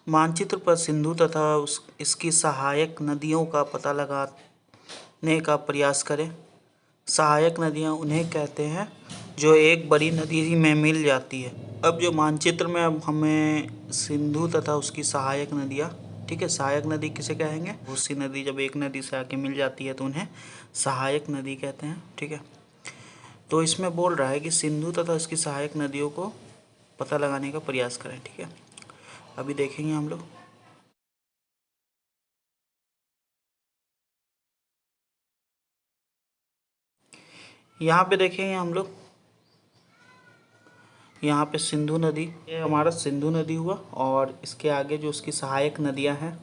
मानचित्र पर सिंधु तथा इसकी सहायक नदियों का पता लगाने का प्रयास करें। सहायक नदियाँ उन्हें कहते हैं जो एक बड़ी नदी में मिल जाती है। अब जो मानचित्र में अब हमें सिंधु तथा उसकी सहायक नदियाँ, ठीक है, सहायक नदी किसे कहेंगे? दूसरी नदी जब एक नदी से आके मिल जाती है तो उन्हें सहायक नदी कहते हैं, ठीक है। तो इसमें बोल रहा है कि सिंधु तथा इसकी सहायक नदियों को पता लगाने का प्रयास करें, ठीक है। अभी देखेंगे हम लोग। यहाँ पे देखेंगे हम लोग, यहाँ पे सिंधु नदी, ये हमारा सिंधु नदी हुआ और इसके आगे जो उसकी सहायक नदियाँ हैं,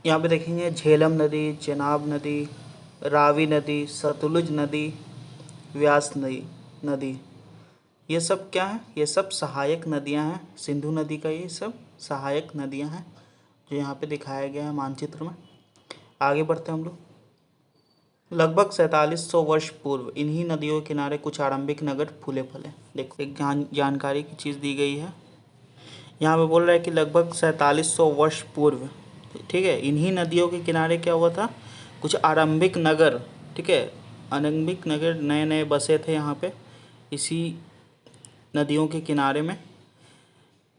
यहाँ पे देखेंगे झेलम नदी, चेनाब नदी, रावी नदी, सतलुज नदी, व्यास नदी। ये सब क्या है? ये सब सहायक नदियाँ हैं। सिंधु नदी का ये सब सहायक नदियाँ हैं जो यहाँ पे दिखाया गया है मानचित्र में। आगे बढ़ते हैं हम लोग। लगभग 4700 वर्ष पूर्व इन्हीं नदियों के किनारे कुछ आरंभिक नगर फूले फले। देखो एक जानकारी की चीज़ दी गई है यहाँ पे। बोल रहा है कि लगभग 4700 वर्ष पूर्व, ठीक है, इन्हीं नदियों के किनारे क्या हुआ था? कुछ आरंभिक नगर, ठीक है, आरंभिक नगर नए नए बसे थे यहाँ पे इसी नदियों के किनारे में।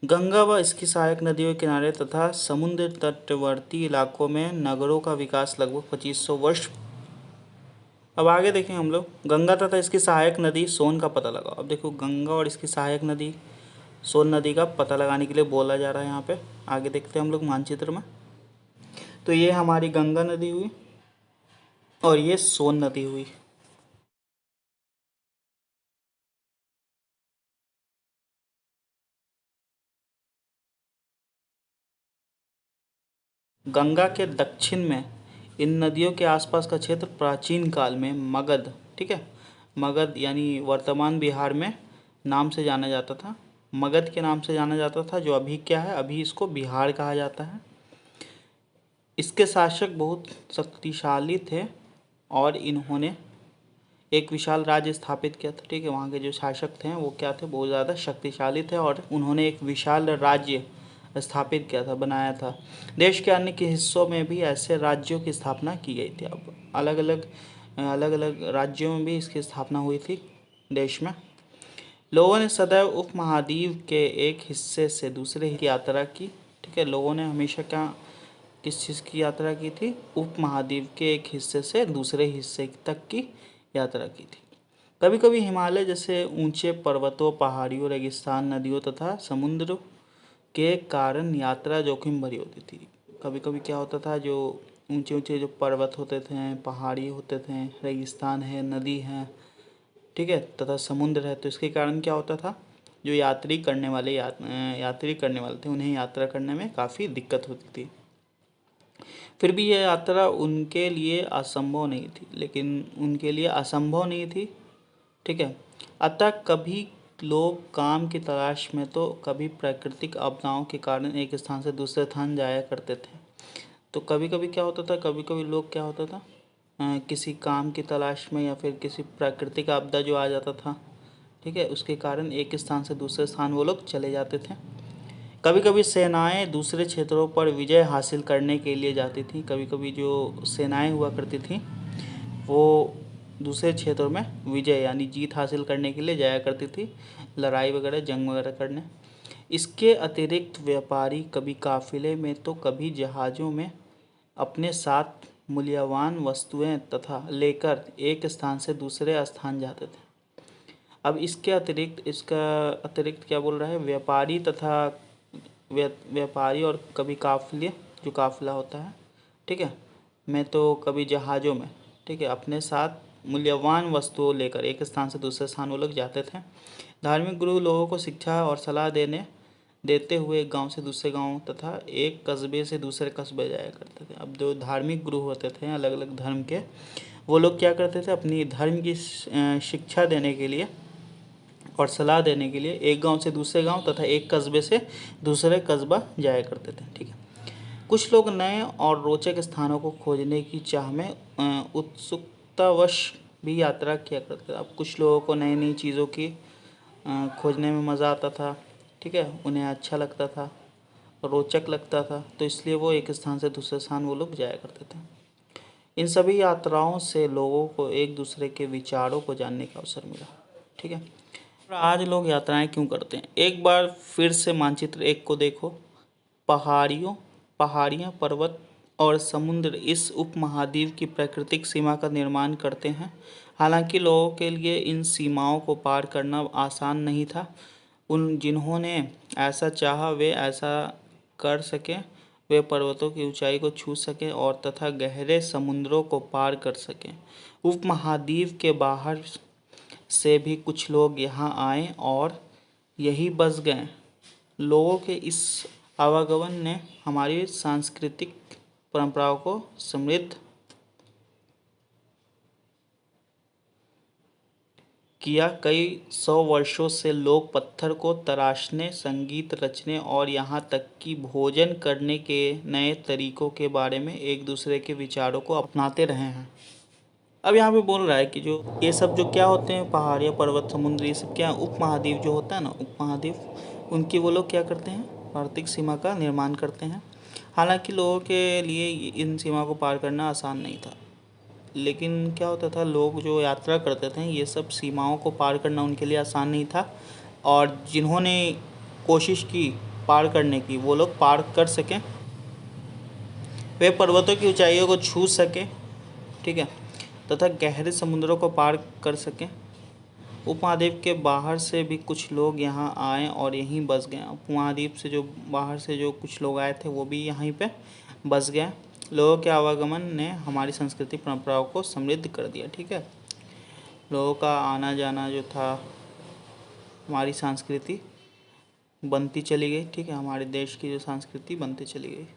गंगा व इसकी सहायक नदियों के किनारे तथा समुद्र तटवर्ती इलाकों में नगरों का विकास लगभग 2500 वर्ष। अब आगे देखें हम लोग। गंगा तथा इसकी सहायक नदी सोन का पता लगाओ। अब देखो गंगा और इसकी सहायक नदी सोन नदी का पता लगाने के लिए बोला जा रहा है यहाँ पे। आगे देखते हैं हम लोग मानचित्र में। तो ये हमारी गंगा नदी हुई और ये सोन नदी हुई। गंगा के दक्षिण में इन नदियों के आसपास का क्षेत्र प्राचीन काल में मगध, ठीक है, मगध यानी वर्तमान बिहार में नाम से जाना जाता था। मगध के नाम से जाना जाता था, जो अभी क्या है? अभी इसको बिहार कहा जाता है। इसके शासक बहुत शक्तिशाली थे और इन्होंने एक विशाल राज्य स्थापित किया था, ठीक है। वहाँ के जो शासक थे वो क्या थे? बहुत ज़्यादा शक्तिशाली थे और उन्होंने एक विशाल राज्य स्थापित किया था, बनाया था। देश के अन्य के हिस्सों में भी ऐसे राज्यों की स्थापना की गई थी। अब अलग अलग राज्यों में भी इसकी स्थापना हुई थी देश में। लोगों ने सदैव उपमहाद्वीप के एक हिस्से से दूसरे की यात्रा की, ठीक है। लोगों ने हमेशा क्या, किस चीज़ की यात्रा की थी? उपमहाद्वीप के एक हिस्से से दूसरे हिस्से तक की यात्रा की थी। कभी कभी हिमालय जैसे ऊंचे पर्वतों, पहाड़ियों, रेगिस्तान, नदियों तथा समुद्र के कारण यात्रा जोखिम भरी होती थी। कभी कभी क्या होता था? जो ऊंचे ऊंचे जो पर्वत होते थे, पहाड़ी होते थे, रेगिस्तान है, नदी है, ठीक है, तथा समुद्र है, तो इसके कारण क्या होता था? जो यात्री करने वाले थे उन्हें यात्रा करने में काफ़ी दिक्कत होती थी। फिर भी यह यात्रा उनके लिए असंभव नहीं थी, ठीक है। अतः कभी लोग काम की तलाश में तो कभी प्राकृतिक आपदाओं के कारण एक स्थान से दूसरे स्थान जाया करते थे। तो कभी कभी क्या होता था? कभी कभी लोग क्या होता था, किसी काम की तलाश में या फिर किसी प्राकृतिक आपदा जो आ जाता था, ठीक है, उसके कारण एक स्थान से दूसरे स्थान वो लोग चले जाते थे। कभी कभी सेनाएं दूसरे क्षेत्रों पर विजय हासिल करने के लिए जाती थी। कभी कभी जो सेनाएं हुआ करती थी वो दूसरे क्षेत्रों में विजय यानी जीत हासिल करने के लिए जाया करती थी, लड़ाई वगैरह, जंग वगैरह करने। इसके अतिरिक्त व्यापारी कभी काफिले में तो कभी जहाज़ों में अपने साथ मूल्यवान वस्तुएं तथा लेकर एक स्थान से दूसरे स्थान जाते थे। अब इसका अतिरिक्त क्या बोल रहा है? व्यापारी और कभी काफिले, जो काफिला होता है, ठीक है, मैं तो कभी जहाज़ों में, ठीक है, अपने साथ मूल्यवान वस्तुओं लेकर एक स्थान से दूसरे स्थान वो लोग जाते थे। धार्मिक गुरु लोगों को शिक्षा और सलाह देते हुए एक गांव से दूसरे गांव तथा एक कस्बे से दूसरे कस्बे जाया करते थे। अब जो धार्मिक गुरु होते थे अलग अलग धर्म के, वो लोग क्या करते थे? अपनी धर्म की शिक्षा देने के लिए और सलाह देने के लिए एक गांव से दूसरे गांव तथा एक कस्बे से दूसरे कस्बा जाया करते थे, ठीक है। कुछ लोग नए और रोचक स्थानों को खोजने की चाह में उत्सुकतावश भी यात्रा किया करते थे। अब कुछ लोगों को नई नई चीज़ों की खोजने में मज़ा आता था, ठीक है, उन्हें अच्छा लगता था, रोचक लगता था, तो इसलिए वो एक स्थान से दूसरे स्थान वो लोग जाया करते थे। इन सभी यात्राओं से लोगों को एक दूसरे के विचारों को जानने का अवसर मिला। ठीक है, और आज लोग यात्राएं क्यों करते हैं? एक बार फिर से मानचित्र एक को देखो। पहाड़ियाँ, पर्वत और समुद्र इस उपमहाद्वीप की प्राकृतिक सीमा का निर्माण करते हैं। हालांकि लोगों के लिए इन सीमाओं को पार करना आसान नहीं था। उन जिन्होंने ऐसा चाहा वे ऐसा कर सके। वे पर्वतों की ऊंचाई को छू सके और तथा गहरे समुद्रों को पार कर सके। उपमहाद्वीप के बाहर से भी कुछ लोग यहाँ आए और यहीं बस गए। लोगों के इस आवागमन ने हमारी सांस्कृतिक परंपराओं को समृद्ध किया। कई सौ वर्षों से लोग पत्थर को तराशने, संगीत रचने और यहाँ तक कि भोजन करने के नए तरीकों के बारे में एक दूसरे के विचारों को अपनाते रहे हैं। अब यहाँ पे बोल रहा है कि जो ये सब जो क्या होते हैं, पहाड़ियाँ, पर्वत, समुद्र, ये सब क्या उपमहाद्वीप जो होता है ना, उपमहाद्वीप, उनकी वो लोग क्या करते हैं, आर्थिक सीमा का निर्माण करते हैं। हालांकि लोगों के लिए इन सीमा को पार करना आसान नहीं था, लेकिन क्या होता था, लोग जो यात्रा करते थे ये सब सीमाओं को पार करना उनके लिए आसान नहीं था, और जिन्होंने कोशिश की पार करने की वो लोग पार कर सकें, वे पर्वतों की ऊंचाइयों को छू सकें, ठीक है, तथा गहरे समुद्रों को पार कर सकें। उपमहाद्वीप के बाहर से भी कुछ लोग यहाँ आए और यहीं बस गए। उपमहाद्वीप से जो बाहर से जो कुछ लोग आए थे वो भी यहीं पे बस गए। लोगों के आवागमन ने हमारी संस्कृति परंपराओं को समृद्ध कर दिया। ठीक है, लोगों का आना जाना जो था, हमारी संस्कृति बनती चली गई। ठीक है, हमारे देश की जो संस्कृति बनती चली गई।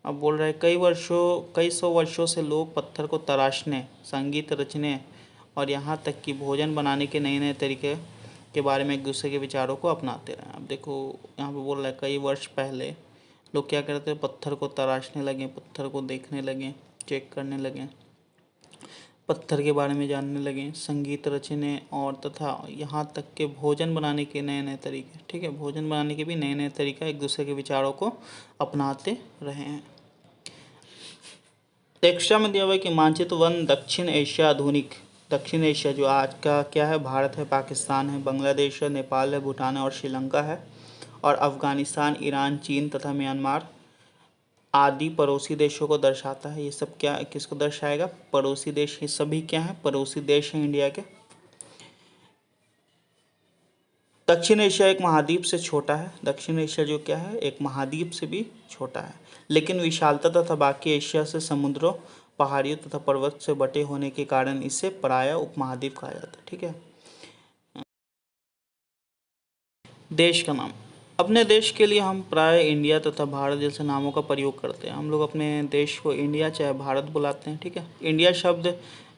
अब बोल रहा है कई सौ वर्षों से लोग पत्थर को तराशने, संगीत रचने और यहाँ तक कि भोजन बनाने के नए नए तरीके के बारे में एक दूसरे के विचारों को अपनाते रहे। अब देखो यहाँ पे बोल रहा है कई वर्ष पहले लोग क्या करते हैं, पत्थर को तराशने लगे, पत्थर को देखने लगे, चेक करने लगे, पत्थर के बारे में जानने लगे, संगीत रचने और तथा यहाँ तक के भोजन बनाने के नए नए तरीके, ठीक है, भोजन बनाने के भी नए नए तरीका एक दूसरे के विचारों को अपनाते रहे हैं। टेक्स्टा में दिया हुआ है कि मानचित्र वन दक्षिण एशिया आधुनिक, दक्षिण एशिया जो आज का क्या है, भारत है, पाकिस्तान है, बांग्लादेश है, नेपाल है, भूटान है और श्रीलंका है, और अफ़गानिस्तान, ईरान, चीन तथा म्यांमार आदि पड़ोसी देशों को दर्शाता है। ये सब क्या किसको दर्शाएगा, पड़ोसी देश। ये सभी क्या है, पड़ोसी देश हैं इंडिया के। दक्षिण एशिया एक महाद्वीप से छोटा है। दक्षिण एशिया जो क्या है, एक महाद्वीप से भी छोटा है, लेकिन विशालता तथा बाकी एशिया से समुद्रों, पहाड़ियों तथा पर्वत से बटे होने के कारण इसे प्रायः उपमहाद्वीप कहा जाता है। ठीक है, देश का नाम। अपने देश के लिए हम प्राय इंडिया तथा भारत जैसे नामों का प्रयोग करते हैं। हम लोग अपने देश को इंडिया चाहे भारत बुलाते हैं। ठीक है, इंडिया शब्द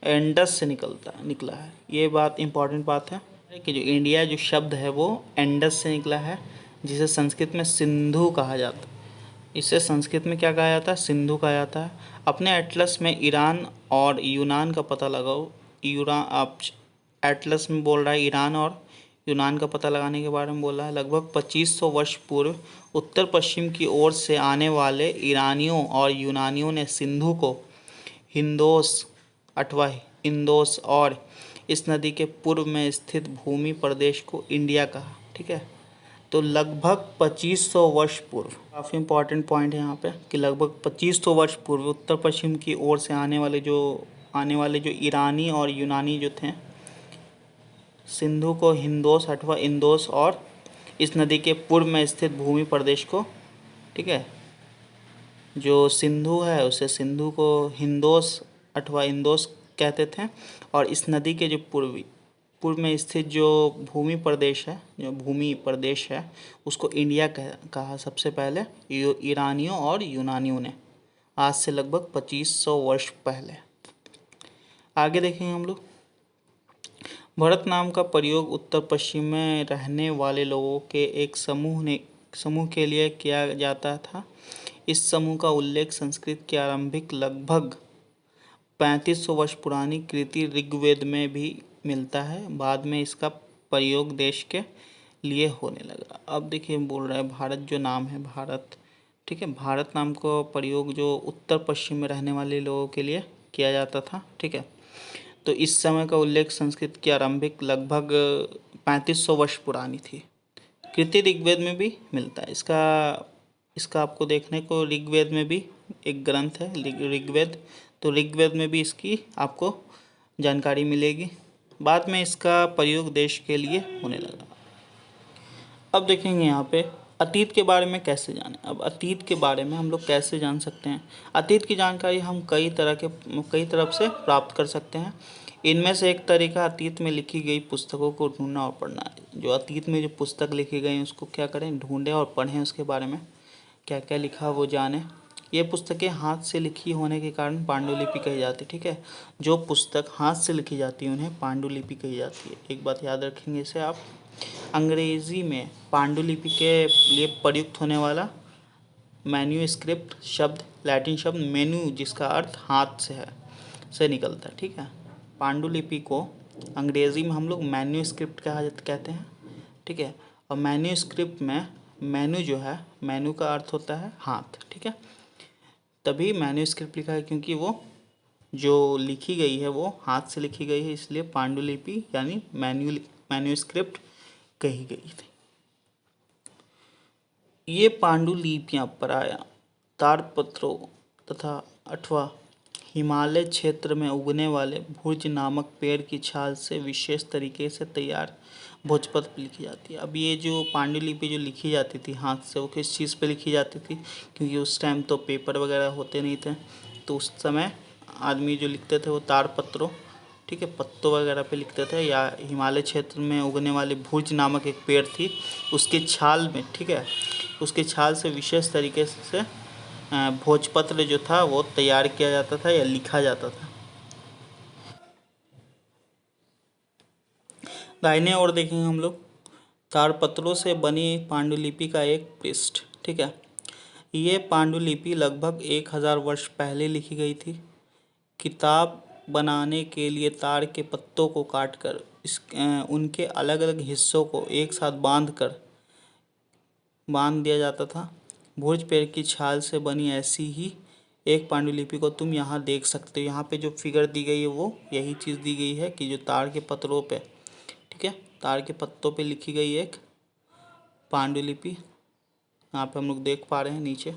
एंडस से निकला है। ये बात इंपॉर्टेंट बात है कि जो इंडिया जो शब्द है वो एंडस से निकला है, जिसे संस्कृत में सिंधु कहा जाता है। इसे संस्कृत में क्या कहा जाता है, सिंधु कहा जाता है। अपने एटलस में ईरान और यूनान का पता लगाओ। आप एटलस में बोल रहा है ईरान और यूनान का पता लगाने के बारे में बोला है। लगभग 2500 वर्ष पूर्व उत्तर पश्चिम की ओर से आने वाले ईरानियों और यूनानियों ने सिंधु को हिंदोस अथवा इंदोस और इस नदी के पूर्व में स्थित भूमि प्रदेश को इंडिया कहा। ठीक है, तो लगभग 2500 वर्ष पूर्व, काफ़ी इंपॉर्टेंट पॉइंट है यहाँ पे कि लगभग 2500 वर्ष पूर्व उत्तर पश्चिम की ओर से आने वाले जो ईरानी और यूनानी जो थे, सिंधु को हिंदोस अथवा इंदोस और इस नदी के पूर्व में स्थित भूमि प्रदेश को, ठीक है, जो सिंधु है उसे सिंधु को हिंदोस अथवा इंदोस कहते थे, और इस नदी के जो पूर्व में स्थित जो भूमि प्रदेश है उसको इंडिया कहा सबसे पहले ईरानियों और यूनानियों ने, आज से लगभग 2500 वर्ष पहले। आगे देखेंगे हम लोग। भारत नाम का प्रयोग उत्तर पश्चिम में रहने वाले लोगों के एक समूह के लिए किया जाता था। इस समूह का उल्लेख संस्कृत के आरंभिक लगभग 3500 वर्ष पुरानी कृति ऋग्वेद में भी मिलता है, बाद में इसका प्रयोग देश के लिए होने लगा। अब देखिए बोल रहा है भारत जो नाम है भारत, ठीक है, भारत नाम को प्रयोग जो उत्तर पश्चिम में रहने वाले लोगों के लिए किया जाता था, ठीक है। तो इस समय का उल्लेख संस्कृत की आरंभिक लगभग 3500 वर्ष पुरानी थी। कृति ऋग्वेद में भी मिलता है इसका। इसका आपको देखने को ऋग्वेद में भी एक ग्रंथ है ऋग्वेद, तो ऋग्वेद में भी इसकी आपको जानकारी मिलेगी। बाद में इसका प्रयोग देश के लिए होने लगा। अब देखेंगे यहाँ पे अतीत के बारे में कैसे जानें। अब अतीत के बारे में हम लोग कैसे जान सकते हैं। अतीत की जानकारी हम कई तरफ से प्राप्त कर सकते हैं। इनमें से एक तरीका अतीत में लिखी गई पुस्तकों को ढूंढना और पढ़ना है। जो अतीत में जो पुस्तक लिखी गई उसको क्या करें, ढूंढें और पढ़ें, उसके बारे में क्या क्या लिखा वो जानें। ये पुस्तकें हाथ से लिखी होने के कारण पांडुलिपि कही जाती है, ठीक है। जो पुस्तक हाथ से लिखी जाती है उन्हें पांडुलिपि कही जाती है। एक बात याद रखेंगे इसे आप। अंग्रेजी में पांडुलिपि के लिए प्रयुक्त होने वाला मैन्यूस्क्रिप्ट शब्द लैटिन शब्द मेन्यू, जिसका अर्थ हाथ से है, से निकलता है, ठीक है। पांडुलिपि को अंग्रेजी में हम लोग मैन्यूस्क्रिप्ट कहते हैं, ठीक है। और मैन्यूस्क्रिप्ट में मेन्यू जो है, मेन्यू का अर्थ होता है हाथ, ठीक है। तभी मैन्यूस्क्रिप्ट लिखा है क्योंकि वो जो लिखी गई है वो हाथ से लिखी गई है, इसलिए पांडुलिपि यानी मैन्यूस्क्रिप्ट कही गई थी। ये पांडुलिपियाँ प्रायः ताड़पत्रों तथा अथवा हिमालय क्षेत्र में उगने वाले भुर्ज नामक पेड़ की छाल से विशेष तरीके से तैयार भोजपत्र पर लिखी जाती है। अब ये जो पांडुलिपि जो लिखी जाती थी हाथ से, वो किस चीज़ पे लिखी जाती थी, क्योंकि उस टाइम तो पेपर वगैरह होते नहीं थे, तो उस समय आदमी जो लिखते थे वो ताड़पत्रों, ठीक है, पत्तों वगैरह पे लिखते थे, या हिमालय क्षेत्र में उगने वाले भुर्ज नामक एक पेड़ थी उसकी छाल में, ठीक है, उसकी छाल से विशेष तरीके से भोजपत्र जो था वो तैयार किया जाता था या लिखा जाता था। दाहिने ओर देखेंगे हम लोग ताड़पत्रों से बनी पांडुलिपि का एक पृष्ठ, ठीक है। ये पांडुलिपि लगभग 1000 वर्ष पहले लिखी गई थी। किताब बनाने के लिए ताड़ के पत्तों को काटकर उनके अलग अलग हिस्सों को एक साथ बांध दिया जाता था। भुर्ज पेड़ की छाल से बनी ऐसी ही एक पांडुलिपि को तुम यहाँ देख सकते हो। यहाँ पे जो फिगर दी गई है वो यही चीज़ दी गई है कि जो ताड़ के पत्तों पे, ठीक है, ताड़ के पत्तों पे लिखी गई एक पांडुलिपि यहाँ पे हम लोग देख पा रहे हैं नीचे।